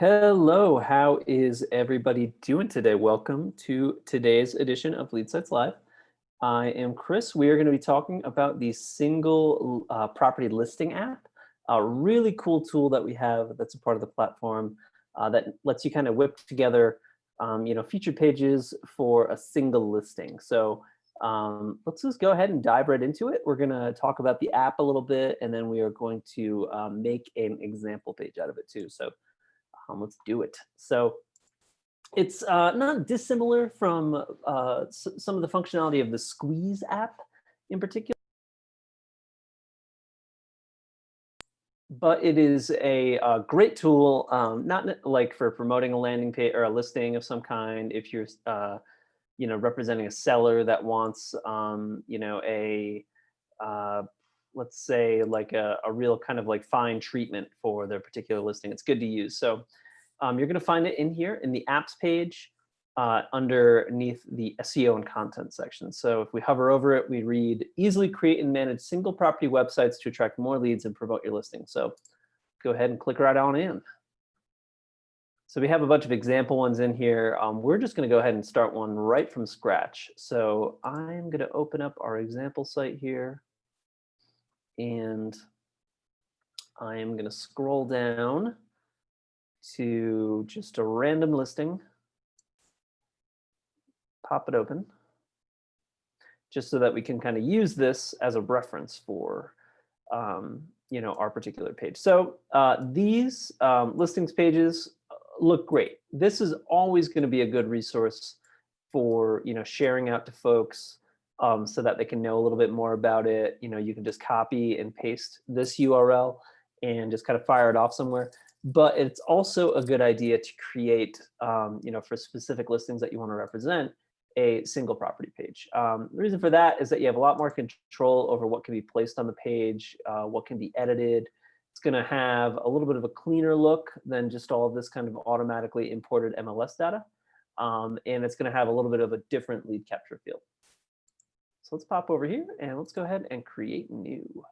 Hello, how is everybody doing today? Welcome to today's edition of Lead Sites Live. I am Chris. We are going to be talking about the single property listing app, a really cool tool that we have that's a part of the platform that lets you kind of whip together, featured pages for a single listing. So let's just go ahead and dive right into it. We're going to talk about the app a little bit, and then we are going to make an example page out of it too. So let's do it. So it's not dissimilar from some of the functionality of the Squeeze app in particular, but it is a great tool, not like for promoting a landing page or a listing of some kind. If you're representing a seller that wants uh, let's say like a real kind of like fine treatment for their particular listing, it's good to use. So you're going to find it in here in the apps page underneath the SEO and content section. So if we hover over it, we read easily create and manage single property websites to attract more leads and promote your listing. So go ahead and click right on in. So we have a bunch of example ones in here. We're just going to go ahead and start one right from scratch. So I'm going to open up our example site here. And I am going to scroll down to just a random listing, pop it open, just so that we can kind of use this as a reference for our particular page. So these listings pages look great. This is always going to be a good resource for sharing out to folks so that they can know a little bit more about it. You can just copy and paste this URL and just kind of fire it off somewhere. But it's also a good idea to create, for specific listings that you want to represent, a single property page. The reason for that is that you have a lot more control over what can be placed on the page, what can be edited. It's going to have a little bit of a cleaner look than just all of this kind of automatically imported MLS data. And it's going to have a little bit of a different lead capture field. So let's pop over here and let's go ahead and create new.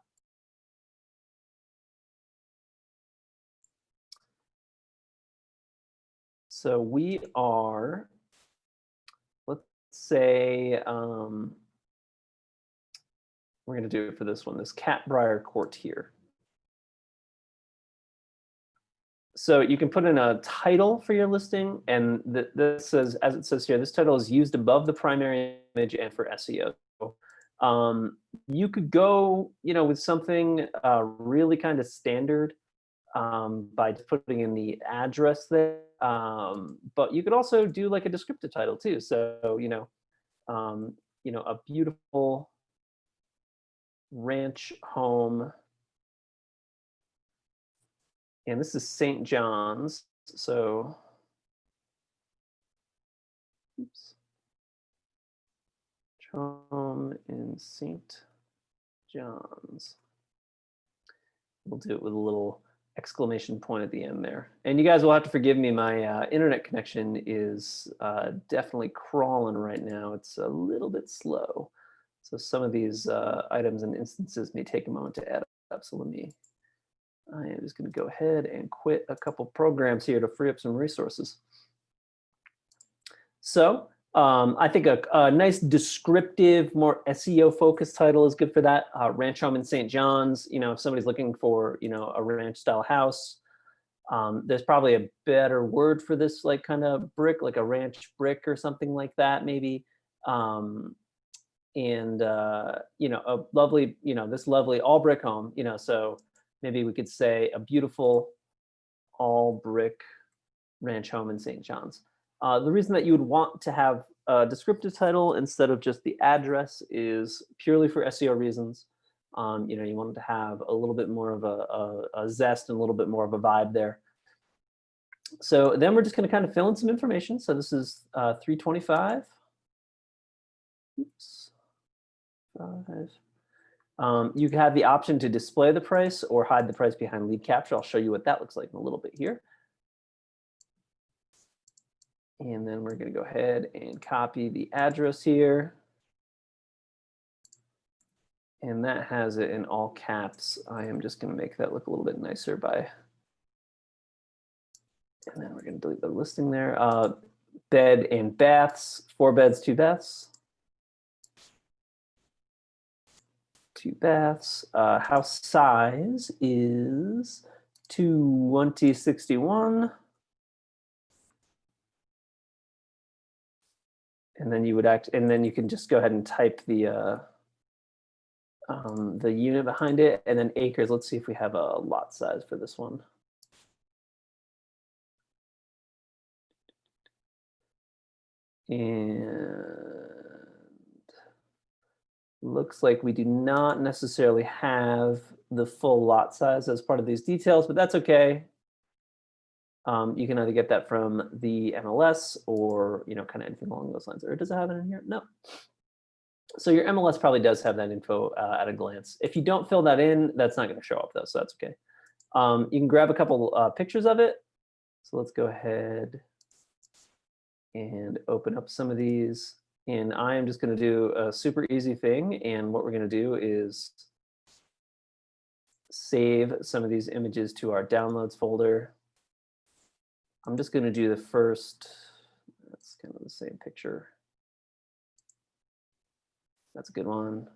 So we are, let's say, we're going to do it for this one, this Catbrier Court here. So you can put in a title for your listing, and this says, as it says here, this title is used above the primary image and for SEO. You could go, with something really kind of standard by just putting in the address there. But you could also do like a descriptive title too. So, a beautiful ranch home. And this is St. John's. So, oops. Home in St. John's. We'll do it with a little exclamation point at the end there. And you guys will have to forgive me. My internet connection is definitely crawling right now. It's a little bit slow. So some of these items and instances may take a moment to add up. So I am just going to go ahead and quit a couple programs here to free up some resources. So I think a nice descriptive, more SEO-focused title is good for that. Ranch home in St. John's. If somebody's looking for a ranch-style house, there's probably a better word for this, like kind of brick, like a ranch brick or something like that, maybe. A lovely, this lovely all brick home. So maybe we could say a beautiful all brick ranch home in St. John's. The reason that you would want to have a descriptive title instead of just the address is purely for SEO reasons. You want to have a little bit more of a zest and a little bit more of a vibe there. So then we're just going to kind of fill in some information. So this is $325. Oops. 5. You have the option to display the price or hide the price behind lead capture. I'll show you what that looks like in a little bit here. And then we're going to go ahead and copy the address here. And that has it in all caps. I am just going to make that look a little bit nicer by And then we're going to delete the listing there. Bed and baths, 4 beds, 2 baths. 2 baths. House size is 22061. And then you would and then you can just go ahead and type the unit behind it, and then acres. Let's see if we have a lot size for this one. And looks like we do not necessarily have the full lot size as part of these details, but that's okay. You can either get that from the MLS or kind of anything along those lines. Or does it have it in here? No. So your MLS probably does have that info at a glance. If you don't fill that in, that's not going to show up though, so that's okay. You can grab a couple pictures of it. So let's go ahead and open up some of these. And I am just going to do a super easy thing. And what we're going to do is save some of these images to our downloads folder. I'm just going to do the first, that's kind of the same picture. That's a good one.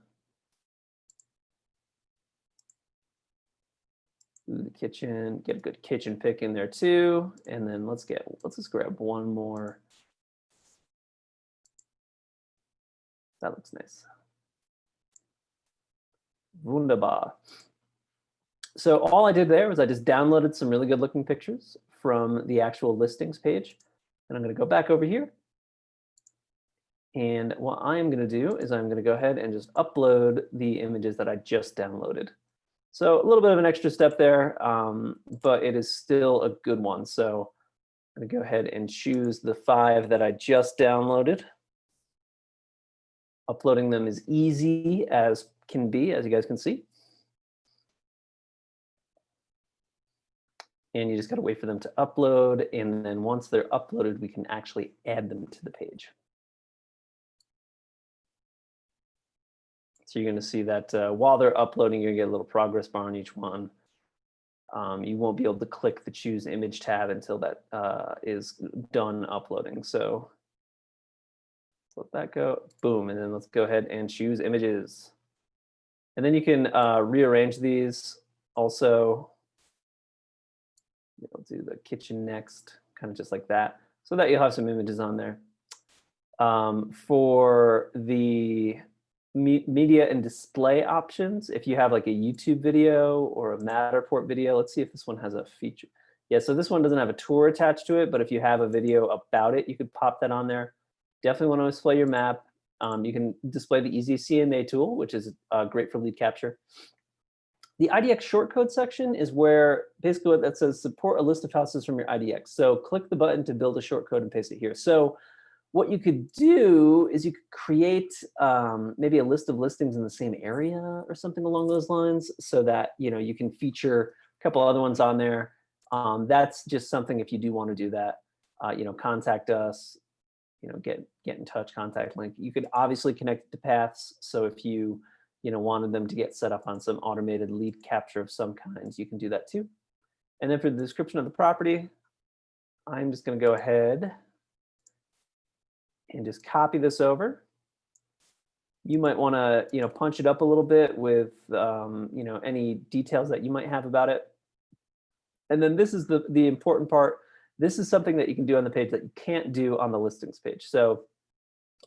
Ooh, the kitchen, get a good kitchen pick in there too. And then let's just grab one more. That looks nice. Wunderbar. So all I did there was I just downloaded some really good looking pictures from the actual listings page. And I'm going to go back over here. And what I am going to do is I'm going to go ahead and just upload the images that I just downloaded. So a little bit of an extra step there, but it is still a good one. So I'm going to go ahead and choose the 5 that I just downloaded. Uploading them is easy as can be, as you guys can see. And you just got to wait for them to upload. And then once they're uploaded, we can actually add them to the page. So you're going to see that while they're uploading, you're going to get a little progress bar on each one. You won't be able to click the Choose Image tab until that is done uploading. So let that go, boom, and then let's go ahead and choose images. And then you can rearrange these also. I'll do the kitchen next, kind of just like that, so that you'll have some images on there. For the media and display options, if you have like a YouTube video or a Matterport video, let's see if this one has a feature. Yeah, so this one doesn't have a tour attached to it, but if you have a video about it, you could pop that on there. Definitely want to display your map. You can display the Easy CMA tool, which is great for lead capture. The IDX shortcode section is where basically what that says, support a list of houses from your IDX. So click the button to build a shortcode and paste it here. So what you could do is you could create maybe a list of listings in the same area or something along those lines, so that you can feature a couple other ones on there. That's just something, if you do want to do that, contact us, get in touch, contact link. You could obviously connect to paths. So if you wanted them to get set up on some automated lead capture of some kinds, you can do that too. And then for the description of the property, I'm just going to go ahead and just copy this over. You might want to punch it up a little bit with any details that you might have about it. And then this is the important part. This is something that you can do on the page that you can't do on the listings page. So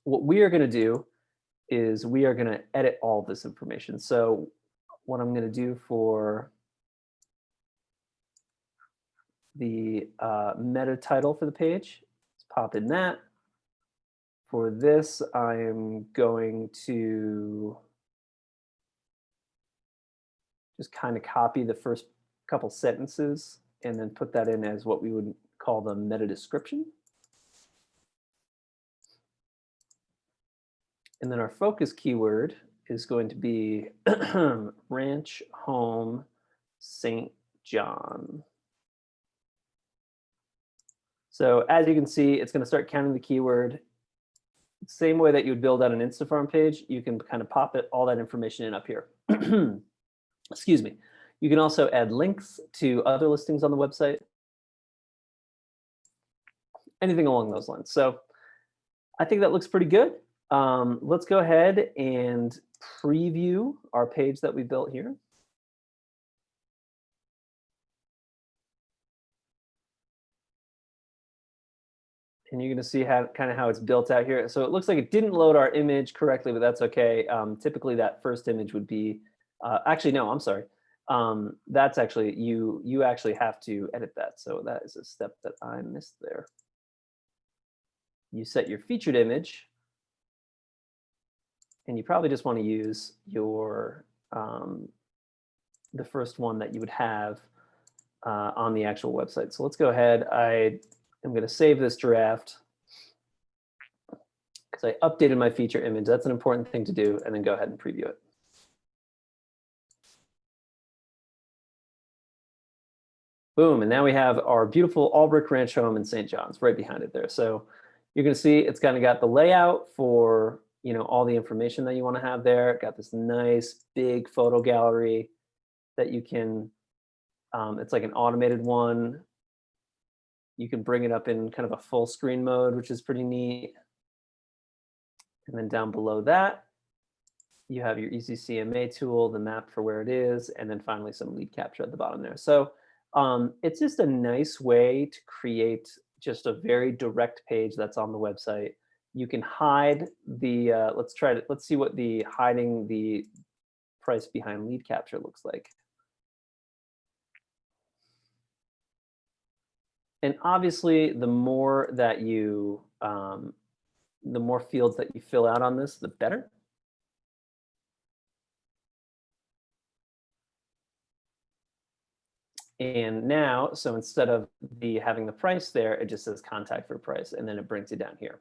what we are going to do is we are going to edit all of this information. So what I'm going to do for the meta title for the page, let's pop in that. For this, I'm going to just kind of copy the first couple sentences and then put that in as what we would call the meta description. And then our focus keyword is going to be Ranch Home St. John. So as you can see, it's going to start counting the keyword. Same way that you would build out an Instafarm page, you can kind of pop all that information in up here. Excuse me. You can also add links to other listings on the website. anything along those lines. So I think that looks pretty good. Let's go ahead and preview our page that we built here. And you're going to see how kind of how it's built out here. So it looks like it didn't load our image correctly, but that's okay. Typically, that first image would be actually no. I'm sorry. That's actually you actually have to edit that. So that is a step that I missed there. You set your featured image, and you probably just want to use your the first one that you would have on the actual website. So let's go ahead. I'm going to save this draft because I updated my feature image. That's an important thing to do, and then go ahead and preview it. Boom, and now we have our beautiful all-brick ranch home in St. John's right behind it there. So you're going to see it's kind of got the layout for all the information that you want to have there. Got this nice big photo gallery that you can. It's like an automated one. You can bring it up in kind of a full screen mode, which is pretty neat. And then down below that, you have your easy CMA tool, the map for where it is, and then finally some lead capture at the bottom there. So it's just a nice way to create just a very direct page that's on the website. You can hide the, let's see what the hiding the price behind lead capture looks like. And obviously, the more that you, the more fields that you fill out on this, the better. And now, so instead of having the price there, it just says contact for price, and then it brings it down here.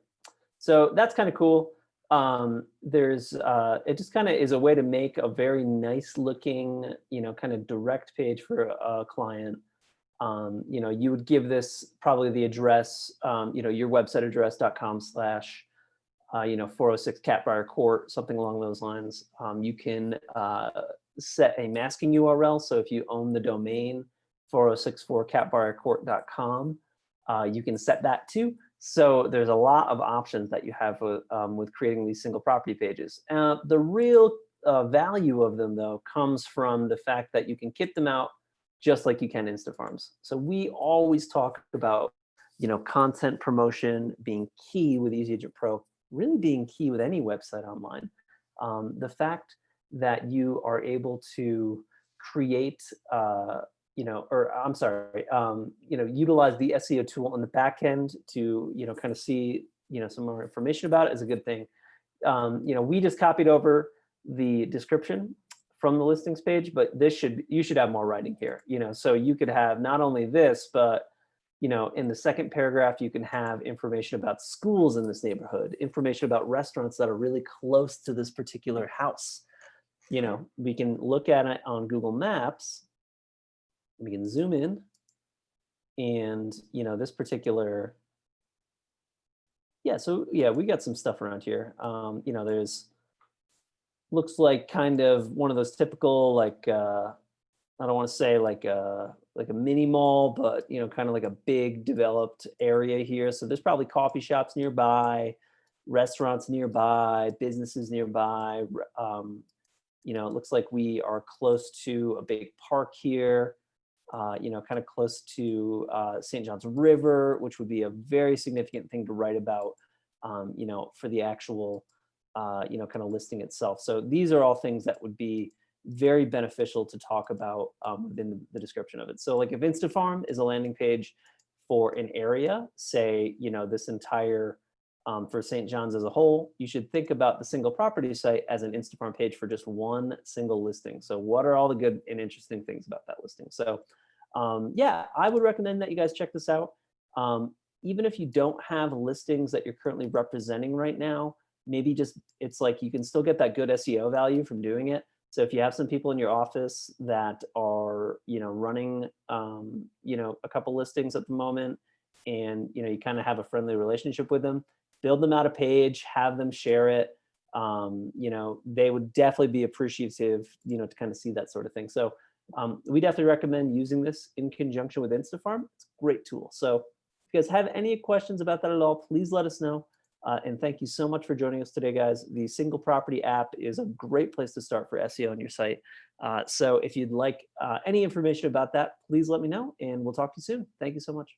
So that's kind of cool. It just kind of is a way to make a very nice looking, kind of direct page for a client. You would give this probably the address, your website address.com/ 406 Catbrier Court, something along those lines. You can set a masking URL. So if you own the domain 4064catbriercourt.com, you can set that too. So there's a lot of options that you have with creating these single property pages. The real value of them, though, comes from the fact that you can kit them out just like you can Instafarms. So we always talk about, content promotion being key with EasyAgentPro, really being key with any website online. The fact that you are able to create, utilize the SEO tool on the back end to, kind of see, some more information about it is a good thing. We just copied over the description from the listings page, but you should have more writing here, so you could have not only this, but in the second paragraph, you can have information about schools in this neighborhood, information about restaurants that are really close to this particular house. We can look at it on Google Maps. We can zoom in, and this particular, we got some stuff around here. There's looks like kind of one of those typical, like I don't want to say like a mini mall, but kind of like a big developed area here. So there's probably coffee shops nearby, restaurants nearby, businesses nearby. It looks like we are close to a big park here. Kind of close to St. John's River, which would be a very significant thing to write about, for the actual, kind of listing itself. So these are all things that would be very beneficial to talk about within the description of it. So like if Instafarm is a landing page for an area, say, this entire, for St. John's as a whole, you should think about the single property site as an Instafarm page for just one single listing. So what are all the good and interesting things about that listing? So I would recommend that you guys check this out. Even if you don't have listings that you're currently representing right now, maybe it's like you can still get that good SEO value from doing it. So if you have some people in your office that are, running, a couple listings at the moment, and, you kind of have a friendly relationship with them, build them out a page, have them share it. They would definitely be appreciative, to kind of see that sort of thing. So we definitely recommend using this in conjunction with Instafarm. It's a great tool. So If you guys have any questions about that at all, please let us know. And thank you so much for joining us today, guys. The single property app is a great place to start for SEO on your site. So if you'd like any information about that, please let me know, and we'll talk to you soon. Thank you so much.